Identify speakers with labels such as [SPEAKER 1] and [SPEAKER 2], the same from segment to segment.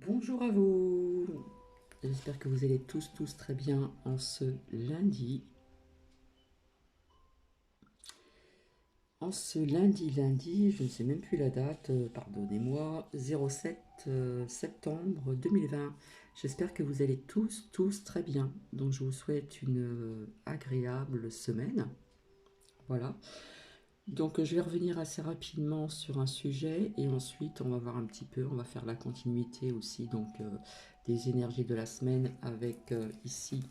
[SPEAKER 1] Bonjour à vous. J'espère que vous allez tous très bien en ce lundi. En ce lundi, je ne sais même plus la date, pardonnez-moi, 07 septembre 2020. J'espère que vous allez tous très bien. Donc je vous souhaite une agréable semaine. Voilà. Donc je vais revenir assez rapidement sur un sujet et ensuite on va voir un petit peu, on va faire la continuité aussi des énergies de la semaine avec ici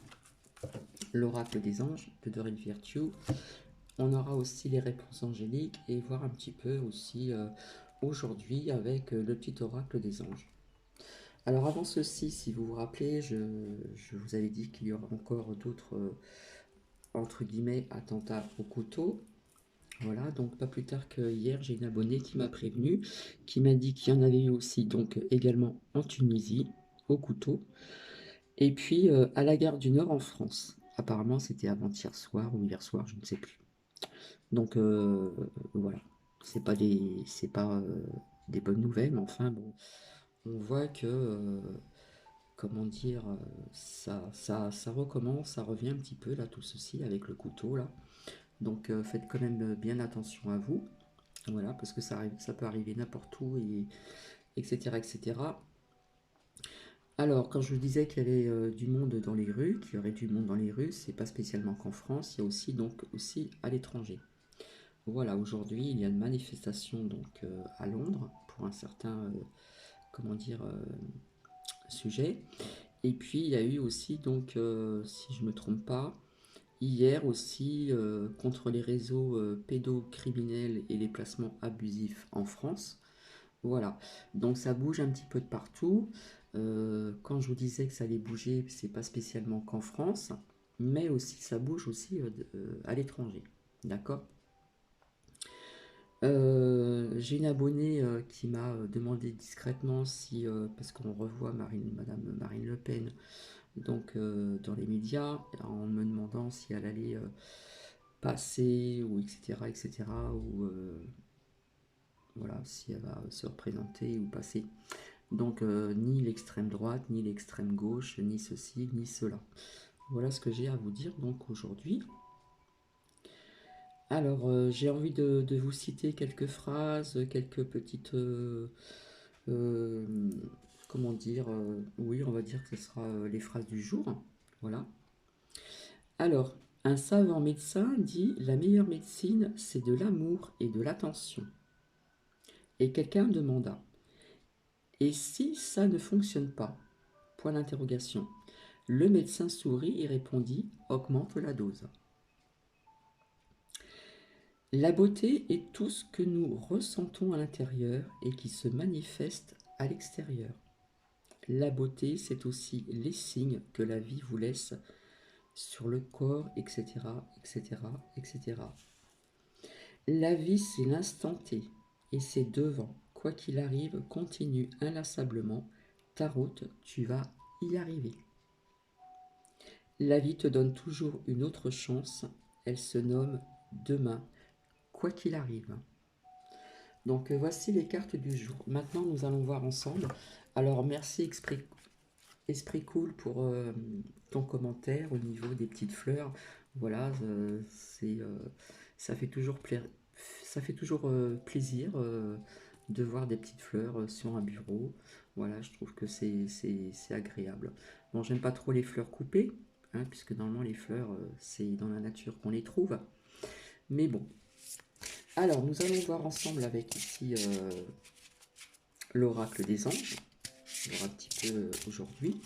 [SPEAKER 1] l'oracle des anges de Doreen Virtue. On aura aussi les réponses angéliques et voir un petit peu aussi aujourd'hui avec le petit oracle des anges. Alors avant ceci, si vous vous rappelez, je vous avais dit qu'il y aura encore d'autres, entre guillemets, attentats au couteau. Voilà, donc pas plus tard que hier, j'ai une abonnée qui m'a prévenu, qui m'a dit qu'il y en avait eu aussi, donc également en Tunisie, au couteau, et puis à la gare du Nord en France. Apparemment, c'était avant-hier soir ou hier soir, je ne sais plus. Donc voilà, c'est pas des bonnes nouvelles, mais enfin bon, on voit que comment dire, ça recommence, ça revient un petit peu là, tout ceci avec le couteau là. Donc faites quand même bien attention à vous. Voilà, parce que ça peut arriver n'importe où, et, etc., etc. Alors, quand je vous disais qu'il y avait du monde dans les rues, qu'il y aurait du monde dans les rues, c'est pas spécialement qu'en France, il y a aussi donc aussi à l'étranger. Voilà, aujourd'hui, il y a une manifestation à Londres pour un certain comment dire sujet. Et puis il y a eu aussi si je me trompe pas, hier aussi contre les réseaux pédocriminels et les placements abusifs en France. Voilà, donc ça bouge un petit peu de partout. Quand je vous disais que ça allait bouger, c'est pas spécialement qu'en France, mais aussi ça bouge aussi à l'étranger. D'accord. J'ai une abonnée qui m'a demandé discrètement si, parce qu'on revoit Madame Marine Le Pen, dans les médias, en me demandant si elle allait passer, ou etc., etc., ou voilà, si elle va se représenter ou passer. Donc ni l'extrême droite, ni l'extrême gauche, ni ceci, ni cela. Voilà ce que j'ai à vous dire donc aujourd'hui. Alors j'ai envie de vous citer quelques phrases, quelques petites... euh, comment dire oui, on va dire que ce sera les phrases du jour. Voilà. Alors, un savant médecin dit: la meilleure médecine, c'est de l'amour et de l'attention. Et quelqu'un demanda: et si ça ne fonctionne pas? Point d'interrogation. Le médecin sourit et répondit: augmente la dose. La beauté est tout ce que nous ressentons à l'intérieur et qui se manifeste à l'extérieur. La beauté, c'est aussi les signes que la vie vous laisse sur le corps, etc., etc., etc. La vie, c'est l'instant T, et c'est devant. Quoi qu'il arrive, continue inlassablement ta route, tu vas y arriver. La vie te donne toujours une autre chance, elle se nomme demain, quoi qu'il arrive. Donc voici les cartes du jour. Maintenant, nous allons voir ensemble. Alors, merci Esprit Cool pour ton commentaire au niveau des petites fleurs. Voilà, ça fait toujours, ça fait toujours plaisir de voir des petites fleurs sur un bureau. Voilà, je trouve que c'est agréable. Bon, j'aime pas trop les fleurs coupées, hein, puisque normalement les fleurs, c'est dans la nature qu'on les trouve. Mais bon. Alors, nous allons voir ensemble avec ici l'oracle des anges. On va voir un petit peu aujourd'hui.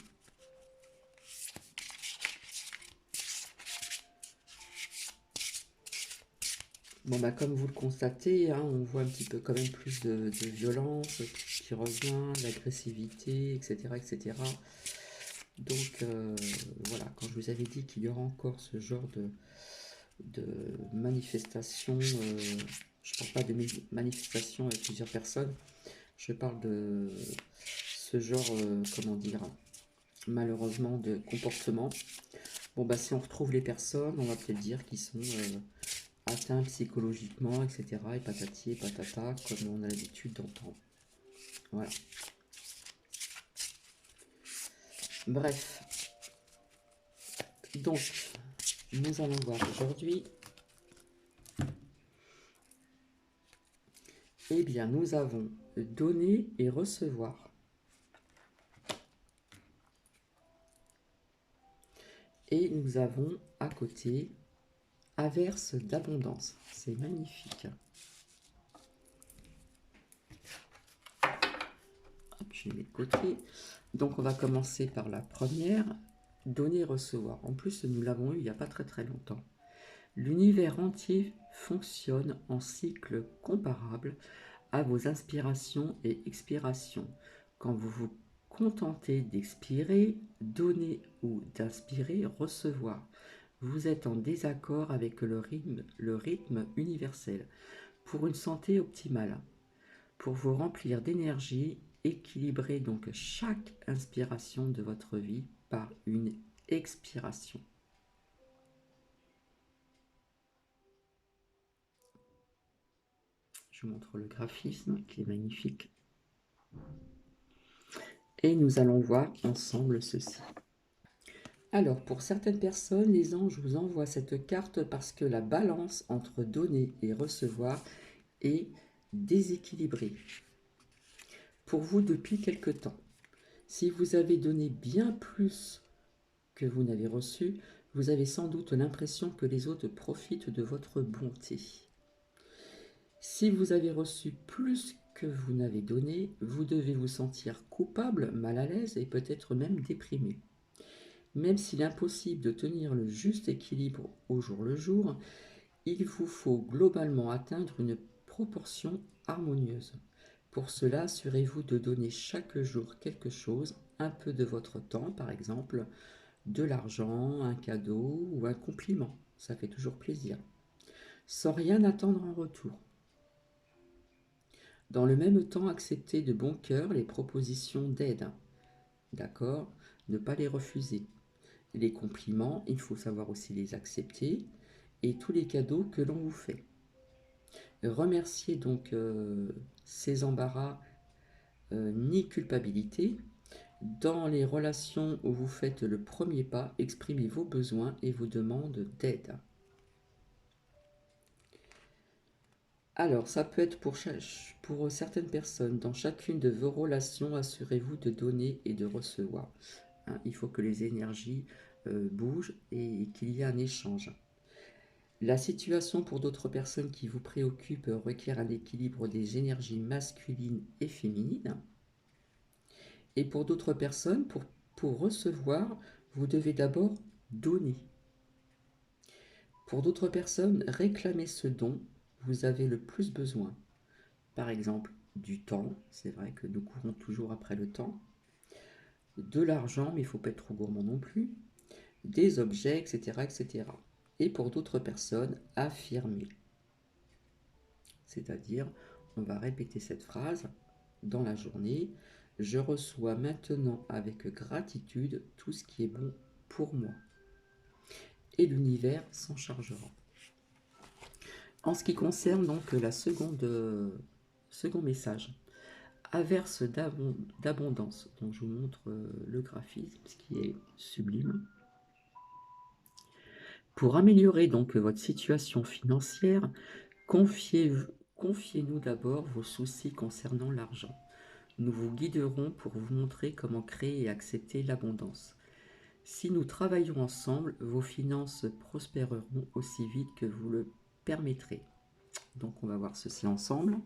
[SPEAKER 1] Bon, bah, comme vous le constatez, hein, on voit un petit peu quand même plus de violence qui revient, l'agressivité, etc., etc. Donc, voilà, quand je vous avais dit qu'il y aura encore ce genre de manifestation, je ne parle pas de manifestation avec plusieurs personnes, je parle de ce genre, comment dire, malheureusement, de comportement. Bon, bah, si on retrouve les personnes, on va peut-être dire qu'ils sont atteints psychologiquement, etc. Et patati et patata, comme on a l'habitude d'entendre. Voilà. Bref, donc nous allons voir aujourd'hui. Eh bien, nous avons donner et recevoir. Et nous avons à côté averse d'abondance. C'est magnifique. Hop, je les mets de côté. Donc, on va commencer par la première. Donner et recevoir. En plus, nous l'avons eu il n'y a pas très très longtemps. L'univers entier fonctionne en cycle comparable à vos inspirations et expirations. Quand vous vous contentez d'expirer, donner ou d'inspirer, recevoir, vous êtes en désaccord avec le rythme universel. Pour une santé optimale, pour vous remplir d'énergie, équilibrez donc chaque inspiration de votre vie par une expiration. Je vous montre le graphisme qui est magnifique. Et nous allons voir ensemble ceci. Alors, pour certaines personnes, les anges vous envoient cette carte parce que la balance entre donner et recevoir est déséquilibrée. Pour vous depuis quelque temps, si vous avez donné bien plus que vous n'avez reçu, vous avez sans doute l'impression que les autres profitent de votre bonté. Si vous avez reçu plus que vous n'avez donné, vous devez vous sentir coupable, mal à l'aise et peut-être même déprimé. Même s'il est impossible de tenir le juste équilibre au jour le jour, il vous faut globalement atteindre une proportion harmonieuse. Pour cela, assurez-vous de donner chaque jour quelque chose, un peu de votre temps par exemple, de l'argent, un cadeau ou un compliment. Ça fait toujours plaisir. Sans rien attendre en retour. Dans le même temps, acceptez de bon cœur les propositions d'aide. D'accord? Ne pas les refuser. Les compliments, il faut savoir aussi les accepter. Et tous les cadeaux que l'on vous fait. Remerciez donc ces embarras ni culpabilité. Dans les relations où vous faites le premier pas, exprimez vos besoins et vos demandes d'aide. Alors, ça peut être pour certaines personnes. Dans chacune de vos relations, assurez-vous de donner et de recevoir. Hein, il faut que les énergies bougent et qu'il y ait un échange. La situation pour d'autres personnes qui vous préoccupent requiert un équilibre des énergies masculines et féminines. Et pour d'autres personnes, pour recevoir, vous devez d'abord donner. Pour d'autres personnes, réclamez ce dont vous avez le plus besoin. Par exemple, du temps, c'est vrai que nous courons toujours après le temps, de l'argent, mais il ne faut pas être trop gourmand non plus, des objets, etc. etc. Et pour d'autres personnes, affirmer. C'est-à-dire, on va répéter cette phrase dans la journée. Je reçois maintenant avec gratitude tout ce qui est bon pour moi. Et l'univers s'en chargera. En ce qui concerne donc la second message, averse d'abondance, donc je vous montre le graphisme, ce qui est sublime. Pour améliorer donc votre situation financière, confiez-nous d'abord vos soucis concernant l'argent. Nous vous guiderons pour vous montrer comment créer et accepter l'abondance. Si nous travaillons ensemble, vos finances prospéreront aussi vite que vous le permettrez. Donc on va voir ceci ensemble.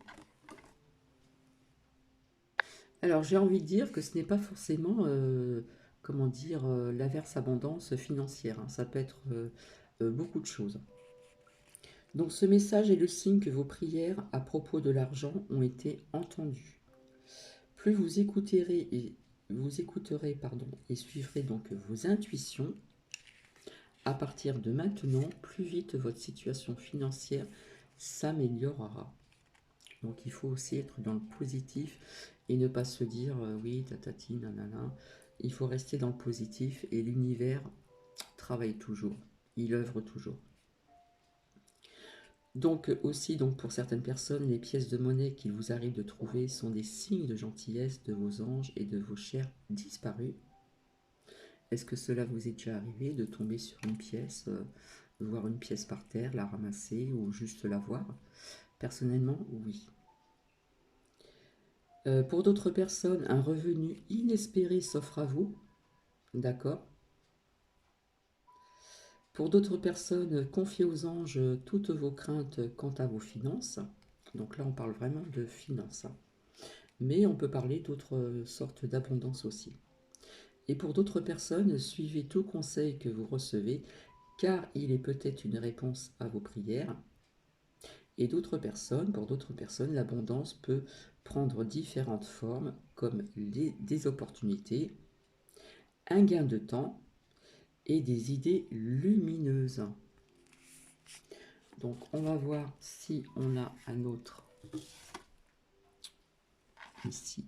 [SPEAKER 1] Alors j'ai envie de dire que ce n'est pas forcément, l'averse abondance financière. Hein. Ça peut être beaucoup de choses. Donc ce message est le signe que vos prières à propos de l'argent ont été entendues. Plus vous écouterez et suivrez donc vos intuitions, à partir de maintenant, plus vite votre situation financière s'améliorera. Donc il faut aussi être dans le positif et ne pas se dire oui, tatati, nanana. Il faut rester dans le positif et l'univers travaille toujours, il œuvre toujours. Donc aussi, pour certaines personnes, les pièces de monnaie qu'il vous arrive de trouver sont des signes de gentillesse de vos anges et de vos chers disparus. Est-ce que cela vous est déjà arrivé de tomber sur une pièce, de voir une pièce par terre, la ramasser ou juste la voir? Personnellement, oui. Pour d'autres personnes, un revenu inespéré s'offre à vous, d'accord? Pour d'autres personnes, confiez aux anges toutes vos craintes quant à vos finances. Donc là, on parle vraiment de finances, hein. Mais on peut parler d'autres sortes d'abondance aussi. Et pour d'autres personnes, suivez tout conseil que vous recevez, car il est peut-être une réponse à vos prières. Et pour d'autres personnes, l'abondance peut prendre différentes formes, comme des opportunités, un gain de temps et des idées lumineuses. Donc on va voir si on a un autre ici.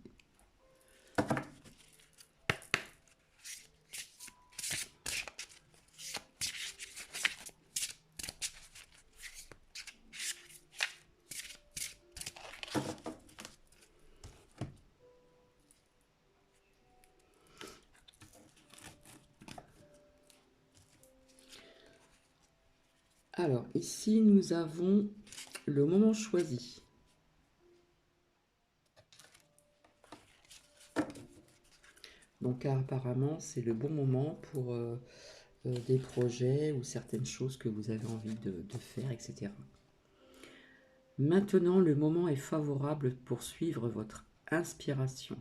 [SPEAKER 1] Alors ici nous avons le moment choisi. Donc apparemment c'est le bon moment pour des projets ou certaines choses que vous avez envie de faire, etc. Maintenant le moment est favorable pour suivre votre inspiration.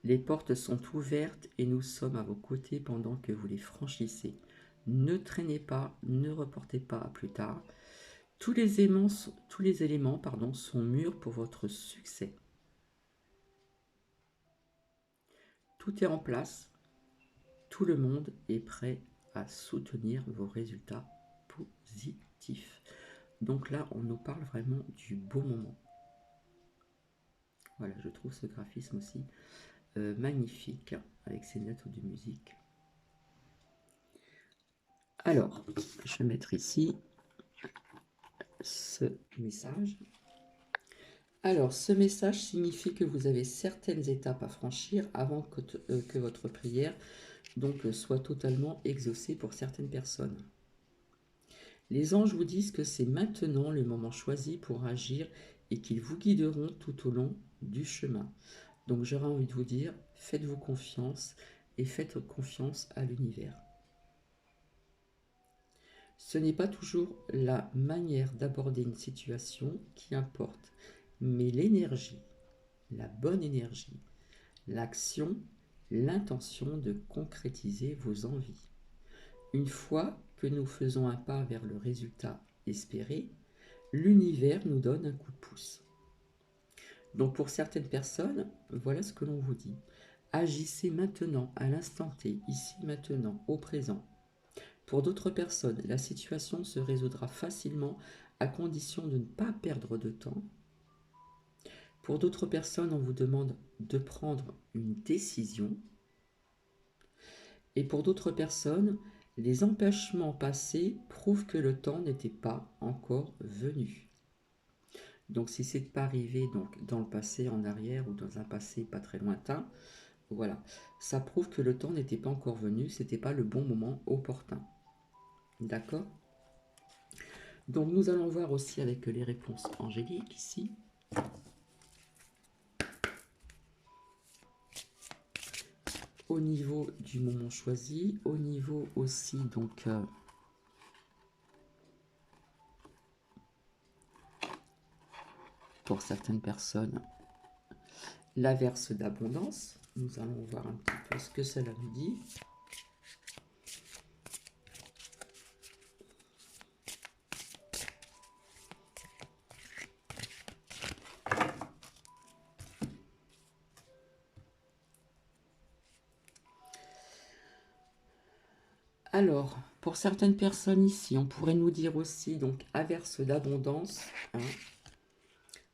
[SPEAKER 1] Les portes sont ouvertes et nous sommes à vos côtés pendant que vous les franchissez. Ne traînez pas, ne reportez pas à plus tard. Tous les éléments sont mûrs pour votre succès. Tout est en place. Tout le monde est prêt à soutenir vos résultats positifs. Donc là, on nous parle vraiment du beau moment. Voilà, je trouve ce graphisme aussi magnifique avec ces notes de musique. Alors, je vais mettre ici ce message. Alors, ce message signifie que vous avez certaines étapes à franchir avant que votre prière soit totalement exaucée pour certaines personnes. Les anges vous disent que c'est maintenant le moment choisi pour agir et qu'ils vous guideront tout au long du chemin. Donc j'aurais envie de vous dire, faites-vous confiance et faites confiance à l'univers. Ce n'est pas toujours la manière d'aborder une situation qui importe, mais l'énergie, la bonne énergie, l'action, l'intention de concrétiser vos envies. Une fois que nous faisons un pas vers le résultat espéré, l'univers nous donne un coup de pouce. Donc pour certaines personnes, voilà ce que l'on vous dit. Agissez maintenant, à l'instant T, ici maintenant, au présent. Pour d'autres personnes, la situation se résoudra facilement à condition de ne pas perdre de temps. Pour d'autres personnes, on vous demande de prendre une décision. Et pour d'autres personnes, les empêchements passés prouvent que le temps n'était pas encore venu. Donc si c'est pas arrivé dans le passé, en arrière ou dans un passé pas très lointain, voilà, ça prouve que le temps n'était pas encore venu, c'était pas le bon moment opportun. D'accord? Donc nous allons voir aussi avec les réponses angéliques ici. Au niveau du moment choisi, au niveau aussi pour certaines personnes, l'averse d'abondance. Nous allons voir un petit peu ce que cela nous dit. Alors, pour certaines personnes ici, on pourrait nous dire aussi, donc, averse d'abondance, hein,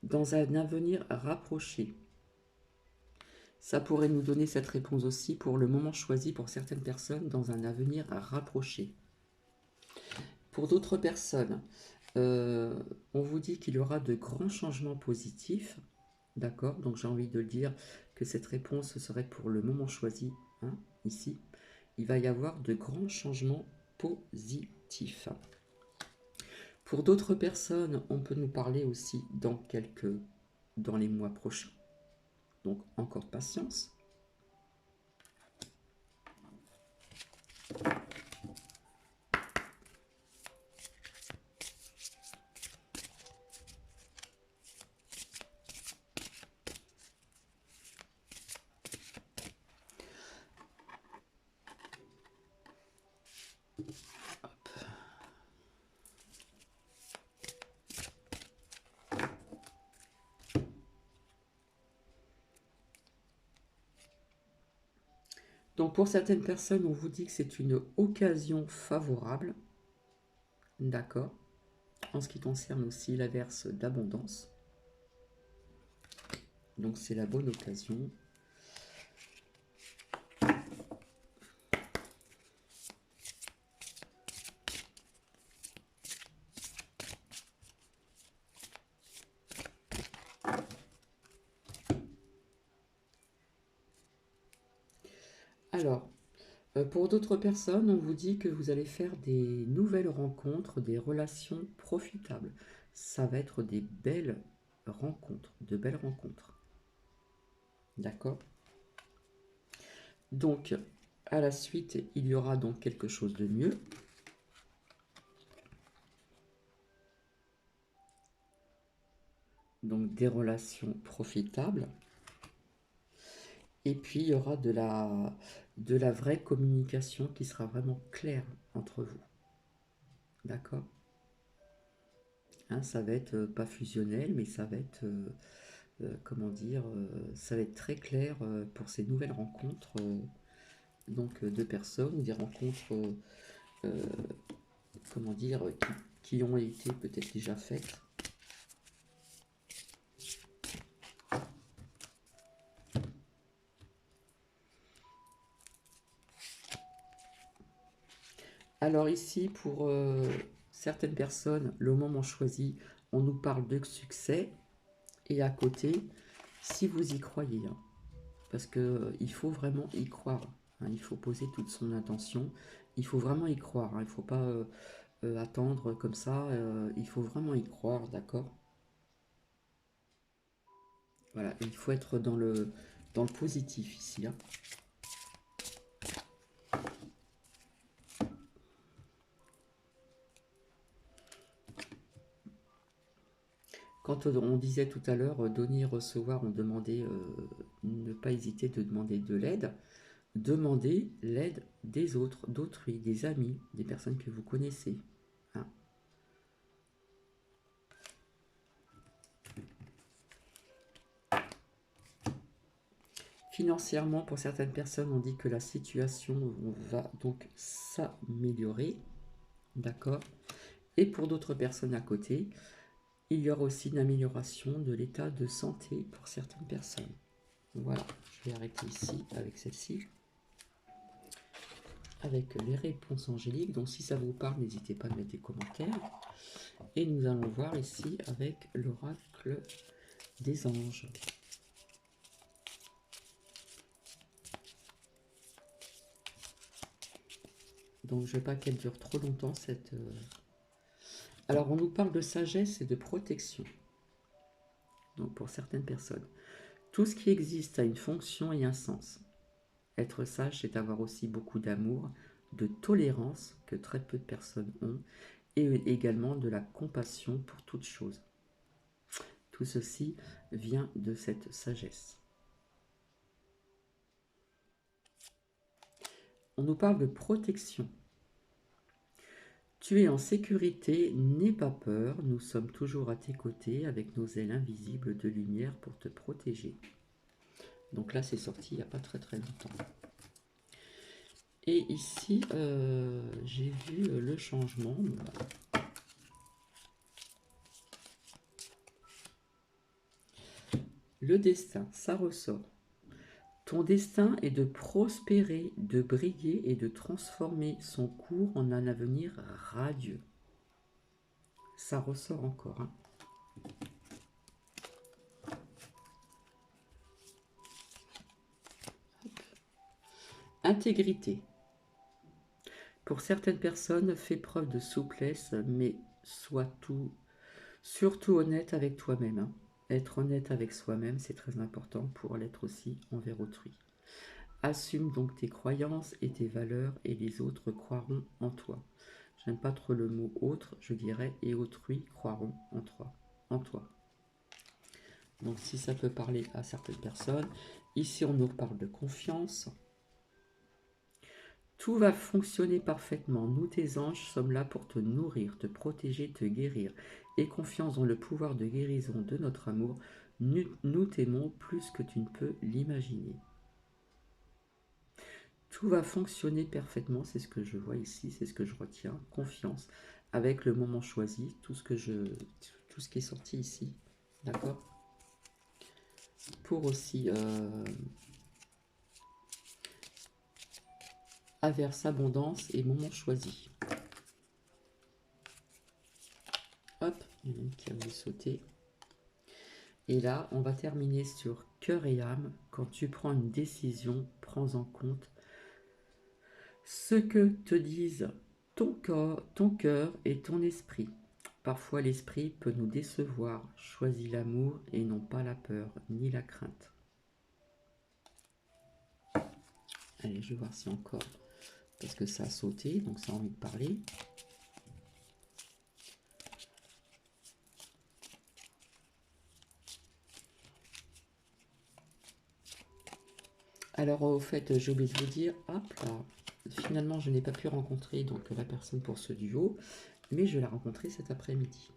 [SPEAKER 1] dans un avenir rapproché. Ça pourrait nous donner cette réponse aussi pour le moment choisi pour certaines personnes dans un avenir rapproché. Pour d'autres personnes, on vous dit qu'il y aura de grands changements positifs. D'accord? Donc j'ai envie de dire que cette réponse serait pour le moment choisi, hein, ici. il va y avoir de grands changements positifs. Pour d'autres personnes, on peut nous parler aussi dans les mois prochains. Donc encore patience. Donc pour certaines personnes, on vous dit que c'est une occasion favorable. D'accord. En ce qui concerne aussi l'averse d'abondance. Donc c'est la bonne occasion. Alors, pour d'autres personnes, on vous dit que vous allez faire des nouvelles rencontres, des relations profitables. Ça va être des belles rencontres, de belles rencontres. D'accord? Donc, à la suite, il y aura donc quelque chose de mieux. Donc, des relations profitables. Et puis, il y aura de la vraie communication qui sera vraiment claire entre vous. D'accord? Hein, ça va être pas fusionnel, mais ça va être, comment dire, ça va être très clair pour ces nouvelles rencontres donc de personnes, ou des rencontres, euh, comment dire, qui ont été peut-être déjà faites. Alors ici, pour certaines personnes, le moment choisi, on nous parle de succès. Et à côté, si vous y croyez, hein, parce qu'il faut vraiment y croire, hein, il faut poser toute son intention, il faut vraiment y croire, hein, il ne faut pas attendre comme ça, il faut vraiment y croire, d'accord? Voilà, il faut être dans le positif ici, hein. Quand on disait tout à l'heure donner, recevoir, on demandait, ne pas hésiter de demander de l'aide. Demandez l'aide des autres, d'autrui, des amis, des personnes que vous connaissez, hein. Financièrement, pour certaines personnes, on dit que la situation va donc s'améliorer, d'accord? Et pour d'autres personnes à côté, il y aura aussi une amélioration de l'état de santé pour certaines personnes. Voilà, je vais arrêter ici avec celle-ci, avec les réponses angéliques. Donc si ça vous parle, n'hésitez pas à mettre des commentaires. Et nous allons voir ici avec l'oracle des anges. Donc je ne veux pas qu'elle dure trop longtemps cette... Alors on nous parle de sagesse et de protection. Donc pour certaines personnes. Tout ce qui existe a une fonction et un sens. Être sage, c'est avoir aussi beaucoup d'amour, de tolérance que très peu de personnes ont, et également de la compassion pour toute chose. Tout ceci vient de cette sagesse. On nous parle de protection. Tu es en sécurité, n'aie pas peur, nous sommes toujours à tes côtés avec nos ailes invisibles de lumière pour te protéger. Donc là, c'est sorti il n'y a pas très très longtemps. Et ici, j'ai vu le changement. Le destin, ça ressort. Ton destin est de prospérer, de briller et de transformer son cours en un avenir radieux. Ça ressort encore, hein. Intégrité. Pour certaines personnes, fais preuve de souplesse, mais sois surtout honnête avec toi-même, hein. Être honnête avec soi-même, c'est très important pour l'être aussi envers autrui. Assume donc tes croyances et tes valeurs et les autres croiront en toi. J'aime pas trop le mot autre, je dirais et autrui croiront en toi. En toi. Donc si ça peut parler à certaines personnes, ici on nous parle de confiance. Tout va fonctionner parfaitement. Nous, tes anges, sommes là pour te nourrir, te protéger, te guérir. Aie confiance dans le pouvoir de guérison de notre amour. Nous t'aimons plus que tu ne peux l'imaginer. Tout va fonctionner parfaitement, c'est ce que je vois ici, c'est ce que je retiens. Confiance, avec le moment choisi, tout ce qui est sorti ici, d'accord. Pour aussi averse, abondance et moment choisi. Hop, il y en a une qui a voulu sauter. Et là, on va terminer sur cœur et âme. Quand tu prends une décision, prends en compte ce que te disent ton cœur et ton esprit. Parfois, l'esprit peut nous décevoir. Choisis l'amour et non pas la peur ni la crainte. Allez, je vais voir si encore, parce que ça a sauté, donc ça a envie de parler. Alors, au fait, j'ai oublié de vous dire, hop là, finalement, je n'ai pas pu rencontrer donc la personne pour ce duo, mais je vais la rencontrer cet après-midi.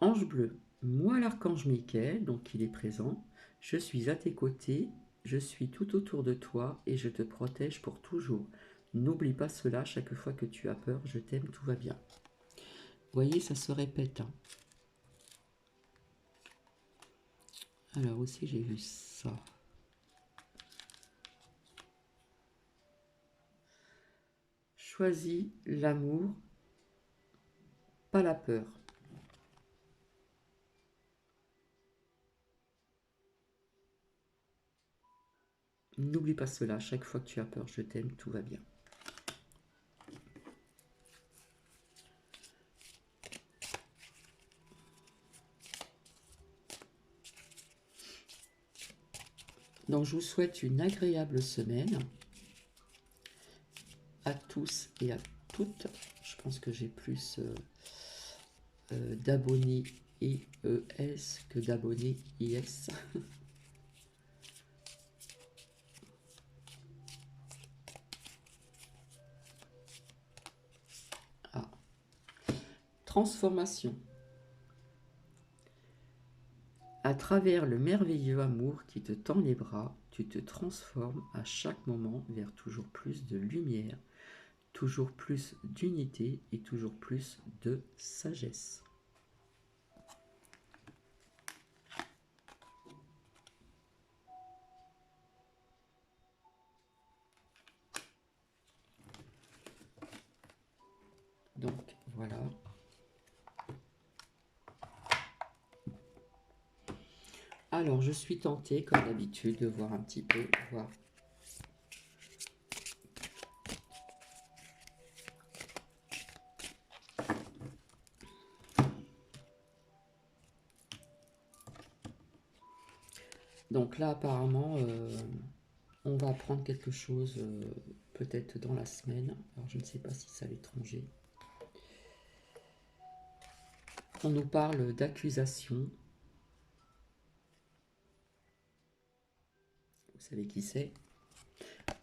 [SPEAKER 1] Ange bleu, moi l'archange Michael, donc il est présent, je suis à tes côtés, je suis tout autour de toi et je te protège pour toujours. N'oublie pas cela, chaque fois que tu as peur, je t'aime, tout va bien. Vous voyez, ça se répète, hein. Alors aussi, j'ai vu ça. Choisis l'amour, pas la peur. N'oublie pas cela, chaque fois que tu as peur, je t'aime, tout va bien. Donc je vous souhaite une agréable semaine à tous et à toutes. Je pense que j'ai plus d'abonnés EES que d'abonnés IS. Ah. Transformation. À travers le merveilleux amour qui te tend les bras, tu te transformes à chaque moment vers toujours plus de lumière, toujours plus d'unité et toujours plus de sagesse. Donc voilà. Alors je suis tentée comme d'habitude de voir un petit peu, voir. Donc là apparemment on va apprendre quelque chose peut-être dans la semaine. Alors je ne sais pas si c'est à l'étranger. On nous parle d'accusation. Vous savez qui c'est.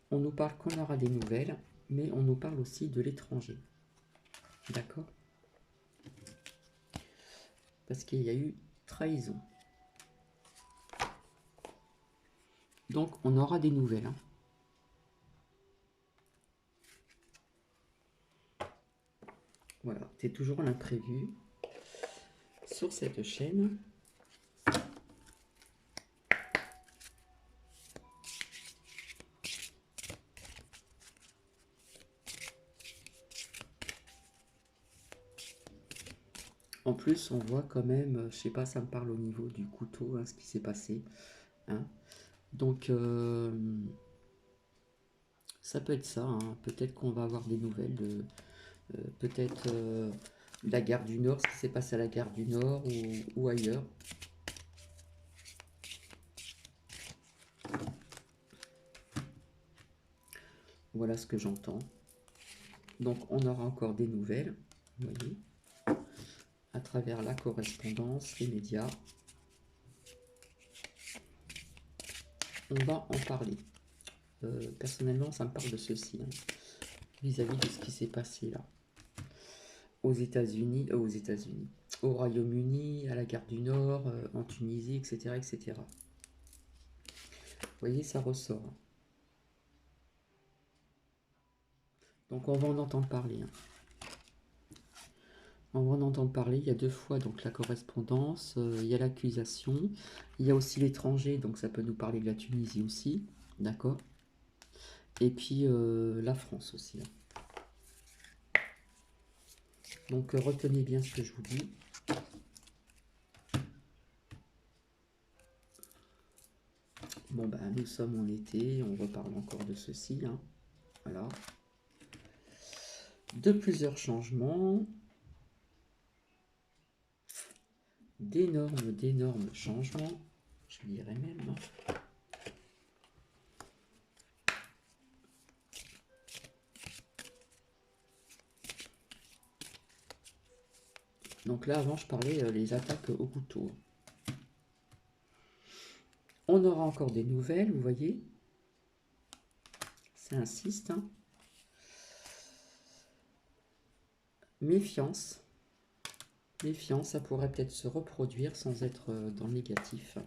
[SPEAKER 1] On nous parle qu'on aura des nouvelles, mais on nous parle aussi de l'étranger. D'accord? Parce qu'il y a eu trahison. Donc on aura des nouvelles, hein. Voilà, c'est toujours l'imprévu sur cette chaîne. En plus, on voit quand même, je sais pas, ça me parle au niveau du couteau, hein, ce qui s'est passé, hein. Donc, Ça peut être ça, hein. Peut-être qu'on va avoir des nouvelles de peut-être la gare du Nord, ce qui s'est passé à la gare du Nord ou ailleurs. Voilà ce que j'entends. Donc on aura encore des nouvelles, vous voyez, à travers la correspondance, les médias. On va en parler. Personnellement, ça me parle de ceci, hein, vis-à-vis de ce qui s'est passé là. Aux États-Unis, au Royaume-Uni, à la gare du Nord, en Tunisie, etc., etc. Vous voyez, ça ressort. Donc on va en entendre parler. Hein. On va en entendre parler. Il y a deux fois donc la correspondance, il y a l'accusation, il y a aussi l'étranger, donc ça peut nous parler de la Tunisie aussi, d'accord. Et puis la France aussi. Hein. Donc retenez bien ce que je vous dis. Bon ben nous sommes en été, on reparle encore de ceci. Hein. Voilà. De plusieurs changements. D'énormes changements. Je dirais même. Hein. Donc là avant je parlais les attaques au couteau. On aura encore des nouvelles, vous voyez. Ça insiste. Hein. Méfiance. Méfiance, ça pourrait peut-être se reproduire sans être dans le négatif.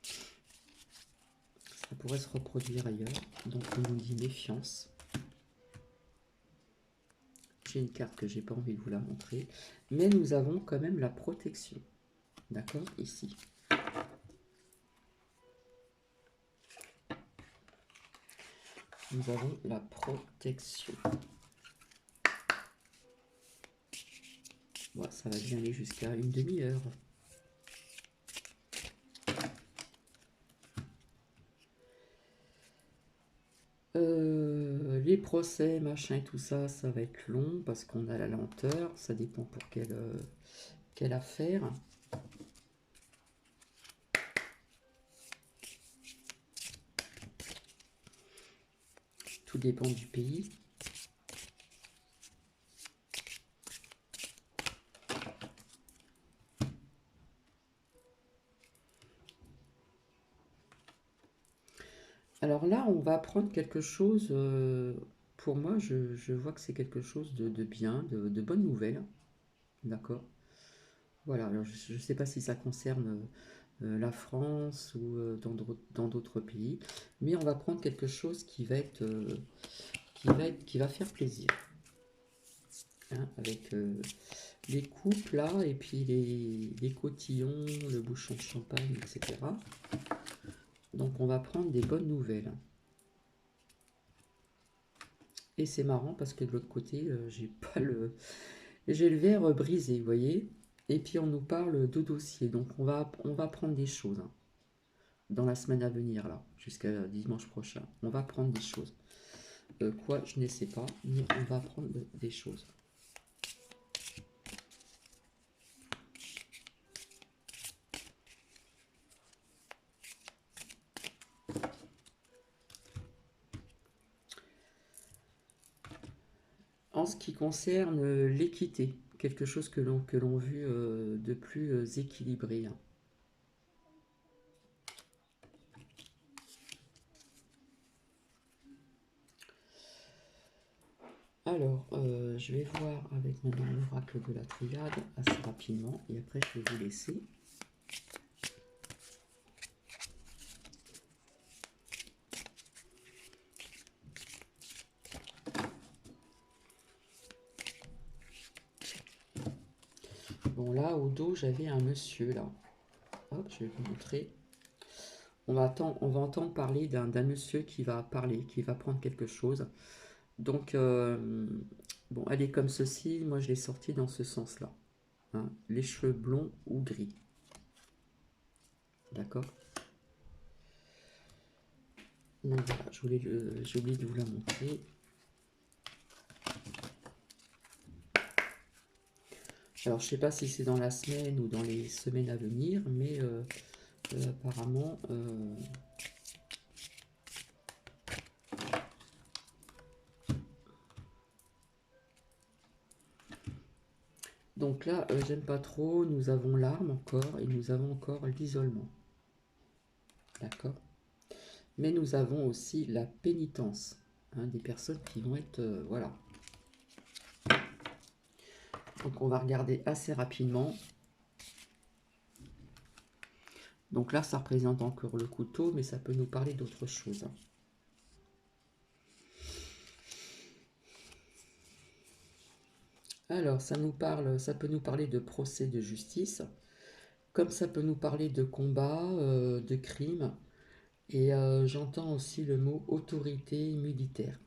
[SPEAKER 1] Ça pourrait se reproduire ailleurs. Donc on nous dit méfiance. J'ai une carte que j'ai pas envie de vous la montrer. Mais nous avons quand même la protection. D'accord? Ici. Nous avons la protection. Bon, ça va bien aller jusqu'à une demi-heure. Les procès, machin et tout ça, ça va être long parce qu'on a la lenteur. Ça dépend pour quelle affaire. Tout dépend du pays. Alors là, on va apprendre quelque chose. Pour moi, je vois que c'est quelque chose de bien, de bonnes nouvelles. D'accord. Voilà, alors je ne sais pas si ça concerne la France ou dans d'autres pays, mais on va prendre quelque chose qui va être, qui va faire plaisir. Hein, avec les coupes là, et puis les cotillons, le bouchon de champagne, etc. Donc on va prendre des bonnes nouvelles. Et c'est marrant parce que de l'autre côté, j'ai le verre brisé, vous voyez. Et puis on nous parle de dossier. Donc on va prendre des choses hein, dans la semaine à venir là, jusqu'à dimanche prochain. On va prendre des choses. Quoi, je ne sais pas, mais on va prendre des choses. En ce qui concerne l'équité, quelque chose que l'on vu de plus équilibré. Hein. Alors, je vais voir avec maintenant l'oracle de la triade assez rapidement et après je vais vous laisser. Bon là, au dos, j'avais un monsieur là. Hop, je vais vous montrer. On va entendre parler d'un monsieur qui va parler, qui va prendre quelque chose. Donc, bon, elle est comme ceci. Moi, je l'ai sortie dans ce sens-là. Hein, les cheveux blonds ou gris. D'accord? Donc voilà, j'ai oublié de vous la montrer. Alors, je sais pas si c'est dans la semaine ou dans les semaines à venir, mais apparemment, donc là, j'aime pas trop. Nous avons l'arme encore et nous avons encore l'isolement. D'accord? Mais nous avons aussi la pénitence, hein, des personnes qui vont être... voilà. Donc on va regarder assez rapidement. Donc là, ça représente encore le couteau, mais ça peut nous parler d'autre chose. Alors, ça peut nous parler de procès de justice, comme ça peut nous parler de combat, de crime, et j'entends aussi le mot autorité militaire.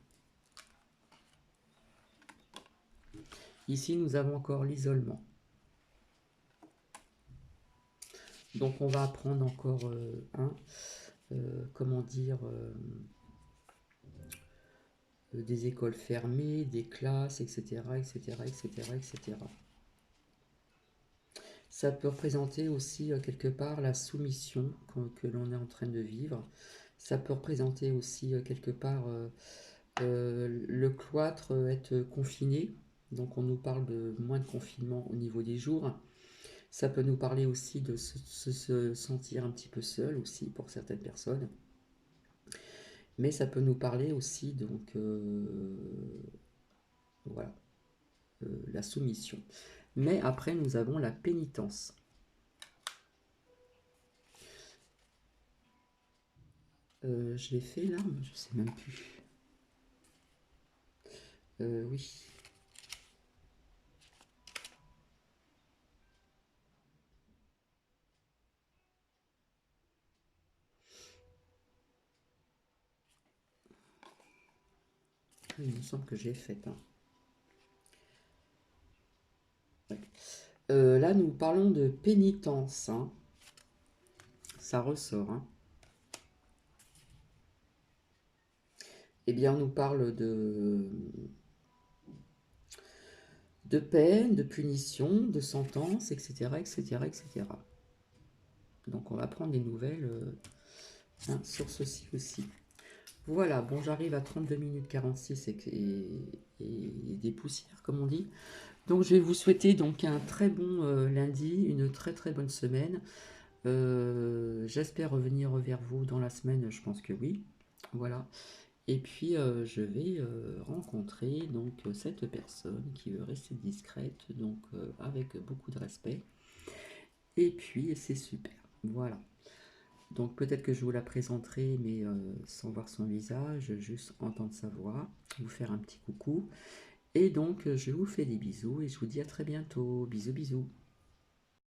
[SPEAKER 1] Ici, nous avons encore l'isolement. Donc, on va apprendre encore comment dire, des écoles fermées, des classes, etc., etc., etc., etc. Ça peut représenter aussi quelque part la soumission que l'on est en train de vivre. Ça peut représenter aussi quelque part le cloître, être confiné. Donc on nous parle de moins de confinement au niveau des jours. Ça peut nous parler aussi de se sentir un petit peu seul aussi pour certaines personnes. Mais ça peut nous parler aussi donc voilà, la soumission. Mais après nous avons la pénitence. Je l'ai fait là, mais je sais même plus. Oui. Il me semble que j'ai fait. Hein. Ouais. Là, nous parlons de pénitence. Hein. Ça ressort. Hein. Eh bien, on nous parle de peine, de punition, de sentence, etc., etc., etc. Donc, on va prendre des nouvelles hein, sur ceci aussi. Voilà, bon, j'arrive à 32 minutes 46 et des poussières, comme on dit. Donc, je vais vous souhaiter donc un très bon lundi, une très très bonne semaine. J'espère revenir vers vous dans la semaine, je pense que oui. Voilà. Et puis je vais rencontrer donc cette personne qui veut rester discrète, donc avec beaucoup de respect. Et puis c'est super. Voilà. Donc peut-être que je vous la présenterai, mais sans voir son visage, juste entendre sa voix, vous faire un petit coucou. Et donc je vous fais des bisous et je vous dis à très bientôt. Bisous bisous.